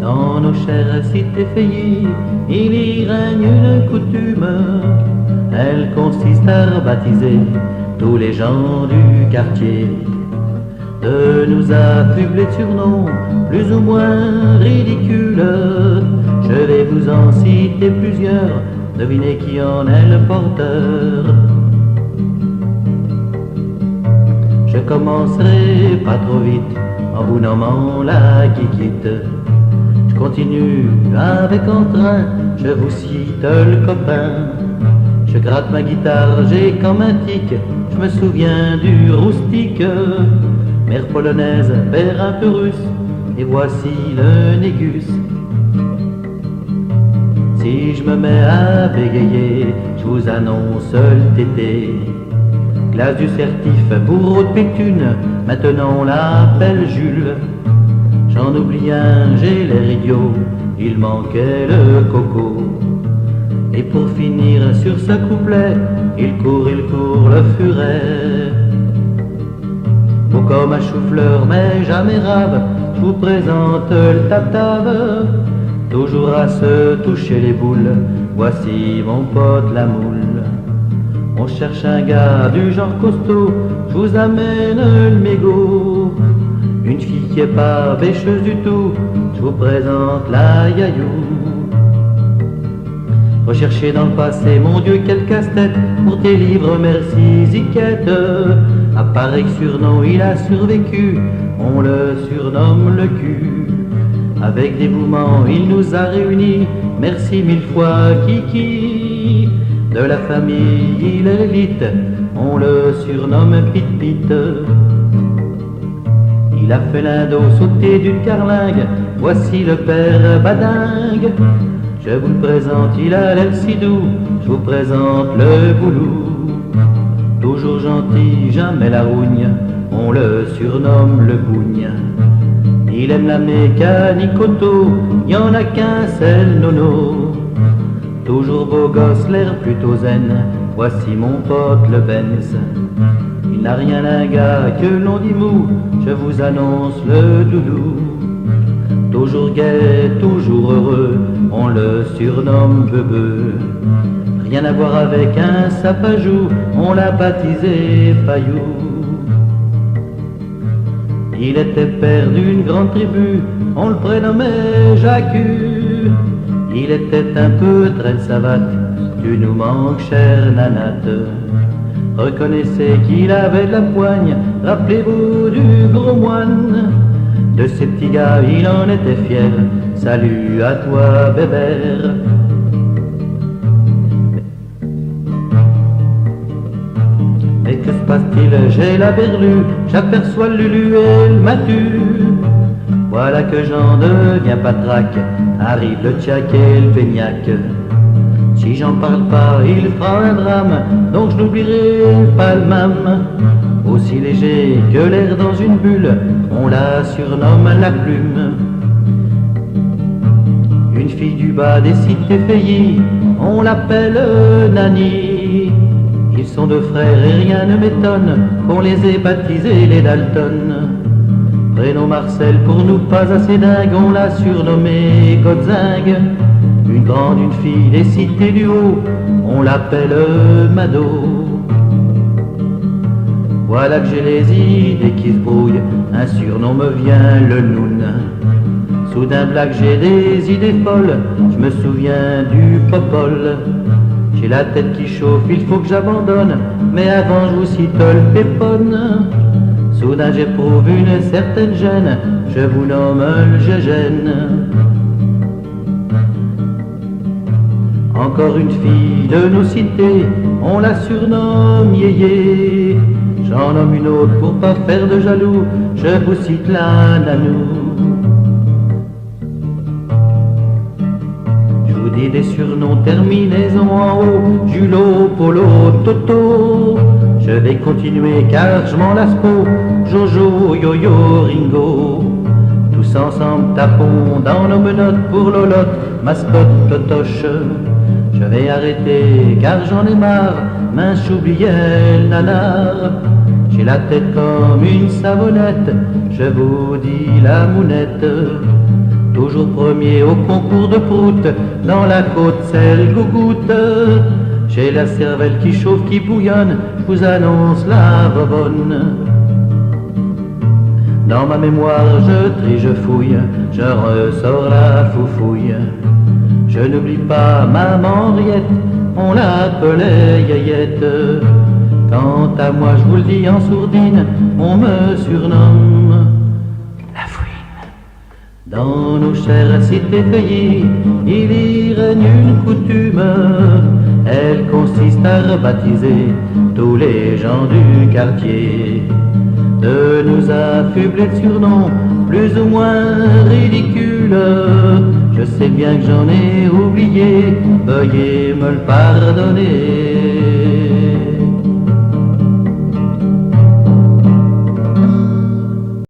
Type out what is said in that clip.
Dans nos chères cités feuillées, il y règne une coutume. Elle consiste à baptiser tous les gens du quartier, de nous affubler de surnoms plus ou moins ridicules. Je vais vous en citer plusieurs, devinez qui en est le porteur. Je commencerai pas trop vite en vous nommant la Kikite. Je continue avec entrain, je vous cite le copain. Je gratte ma guitare, j'ai comme un tic, je me souviens du roustique. Mère polonaise, père un peu russe, et voici le négus. Si je me mets à bégayer, je vous annonce le tété. Glace du certif, bourreau de pétune, maintenant on l'appelle Jules. J'en oublie un, j'ai l'air idiot, il manquait le coco. Et pour finir sur ce couplet, il court le furet. Beau comme un chou-fleur, mais jamais rave, je vous présente le tap-tap. Toujours à se toucher les boules, voici mon pote la moule. On cherche un gars du genre costaud, je vous amène le mégot. Une fille qui est pas bêcheuse du tout, je vous présente la yaïou. Recherchez dans le passé, mon Dieu, quel casse-tête, pour tes livres, merci Ziquette. À pareil surnom, il a survécu, on le surnomme le cul. Avec dévouement, il nous a réunis, merci mille fois Kiki. De la famille, il est l'élite, on le surnomme Pit-Pit. Il a fait l'indo sauter d'une carlingue, voici le père badingue. Je vous le présente, il a l'air si doux, je vous présente le boulou. Toujours gentil, jamais la rougne, on le surnomme le bougne. Il aime la mécanique auto, y en a qu'un, c'est le nono. Toujours beau gosse, l'air plutôt zen, voici mon pote le Benz. Il n'a rien d'un gars que l'on dit mou, je vous annonce le doudou. Toujours gai, toujours heureux, on le surnomme Bebe. Rien à voir avec un sapajou, on l'a baptisé Paillou. Il était père d'une grande tribu, on le prénommait Jacu. Il était un peu très savate, tu nous manques chère nanate. Reconnaissez qu'il avait de la poigne, rappelez-vous du gros moine. De ces petits gars, il en était fier, salut à toi Bébert. Mais que se passe-t-il? J'ai la berlue, j'aperçois le Lulu et le Matu. Voilà que j'en deviens patraque, arrive le tchac et le beignac. Si j'en parle pas, il fera un drame, donc je n'oublierai pas le mam. Aussi léger que l'air dans une bulle, on la surnomme la plume. Une fille du bas des cités feuillies, on l'appelle Nani. Ils sont deux frères et rien ne m'étonne qu'on les ait baptisés les Dalton. Prénom Marcel, pour nous pas assez dingue, on l'a surnommé Godzingue. Une grande, une fille des cités du haut, on l'appelle Mado. Voilà que j'ai les idées qui se brouillent, un surnom me vient le Noun. Soudain blague, j'ai des idées folles, je me souviens du Popol. J'ai la tête qui chauffe, il faut que j'abandonne, mais avant je vous cite le Pépone. Soudain j'éprouve une certaine gêne, je vous nomme le Gégène. Encore une fille de nos cités, on la surnomme Yéyé. J'en nomme une autre pour pas faire de jaloux, je vous cite la Nanou. Je vous dis des surnoms, terminaisons en haut, Julo, Polo, Toto. Je vais continuer car je m'en lasse pas, Jojo, Yo-Yo, Ringo. Tous ensemble tapons dans nos menottes pour Lolotte, mascotte, Totoche. Je vais arrêter car j'en ai marre, mince j'oubliais le nanar. J'ai la tête comme une savonnette, je vous dis la mounette. toujours premier au concours de prout, dans la côte celle gougoute. J'ai la cervelle qui chauffe, qui bouillonne, je vous annonce la bobonne. Dans ma mémoire je trie, je fouille, je ressors la foufouille. Je n'oublie pas maman Henriette, on l'appelait Yayette. Quant à moi, je vous le dis en sourdine, on me surnomme la fouine. Dans nos chères cités cueillies, il y règne une coutume. Elle consiste à rebaptiser tous les gens du quartier, de nous affubler de surnoms plus ou moins ridicules. Je sais bien que j'en ai oublié, veuillez me le pardonner.